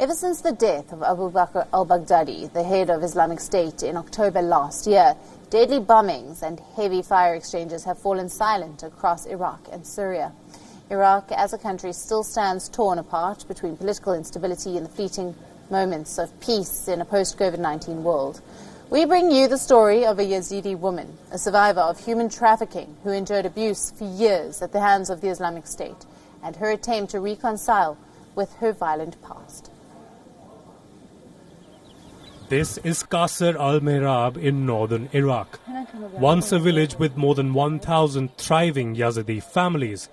Ever since the death of Abu Bakr al-Baghdadi, the head of Islamic State, in October last year, deadly bombings and heavy fire exchanges have fallen silent across Iraq and Syria. Iraq, as a country, still stands torn apart between political instability and the fleeting moments of peace in a post-COVID-19 world. We bring you the story of a Yazidi woman, a survivor of human trafficking who endured abuse for years at the hands of the Islamic State, and her attempt to reconcile with her violent past. This is Qasr al-Mihrab in northern Iraq, once a village with more than 1,000 thriving Yazidi families.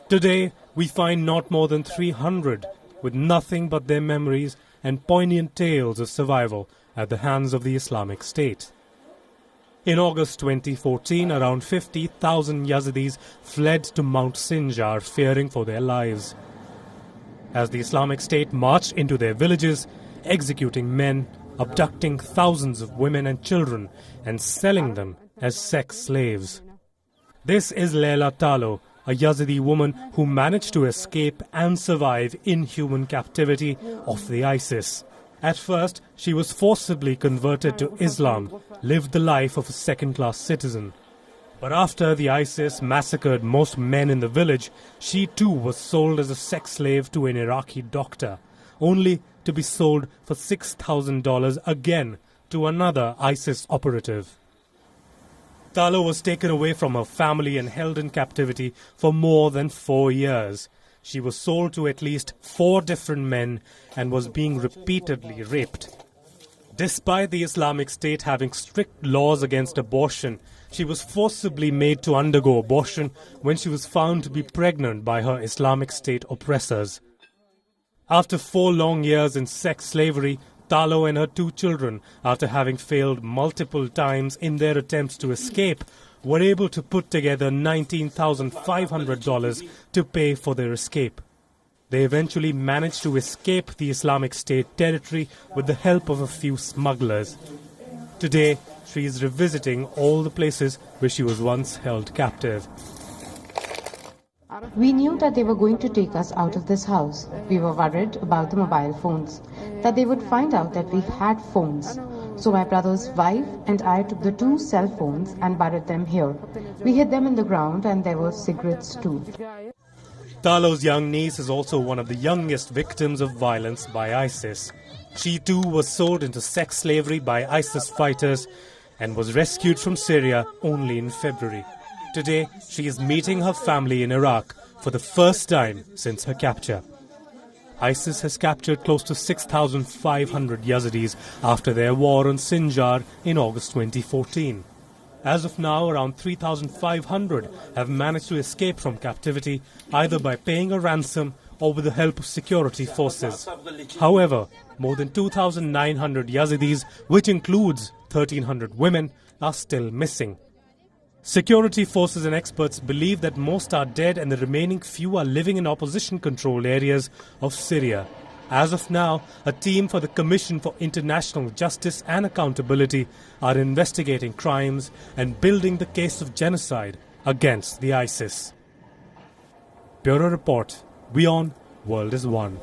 Today, we find not more than 300 with nothing but their memories and poignant tales of survival at the hands of the Islamic State. In August 2014, around 50,000 Yazidis fled to Mount Sinjar fearing for their lives. As the Islamic State marched into their villages, executing men, abducting thousands of women and children and selling them as sex slaves. This is Leila Talo, a Yazidi woman who managed to escape and survive inhuman captivity of the ISIS. At first, she was forcibly converted to Islam, lived the life of a second-class citizen. But after the ISIS massacred most men in the village, she too was sold as a sex slave to an Iraqi doctor, only to be sold for $6,000 again to another ISIS operative. Talo was taken away from her family and held in captivity for more than 4 years. She was sold to at least 4 different men and was being repeatedly raped. Despite the Islamic State having strict laws against abortion, she was forcibly made to undergo abortion when she was found to be pregnant by her Islamic State oppressors. After 4 long years in sex slavery, Talo and her 2 children, after having failed multiple times in their attempts to escape, were able to put together $19,500 to pay for their escape. They eventually managed to escape the Islamic State territory with the help of a few smugglers. Today, she is revisiting all the places where she was once held captive. We knew that they were going to take us out of this house. We were worried about the mobile phones, that they would find out that we had phones. So my brother's wife and I took the 2 cell phones and buried them here. We hid them in the ground and there were cigarettes too. Talo's young niece is also one of the youngest victims of violence by ISIS. She too was sold into sex slavery by ISIS fighters and was rescued from Syria only in February. Today, she is meeting her family in Iraq for the first time since her capture. ISIS has captured close to 6,500 Yazidis after their war on Sinjar in August 2014. As of now, around 3,500 have managed to escape from captivity either by paying a ransom or with the help of security forces. However, more than 2,900 Yazidis, which includes 1,300 women, are still missing. Security forces and experts believe that most are dead and the remaining few are living in opposition-controlled areas of Syria. As of now, a team for the Commission for International Justice and Accountability are investigating crimes and building the case of genocide against the ISIS. Bureau Report, WION World is One.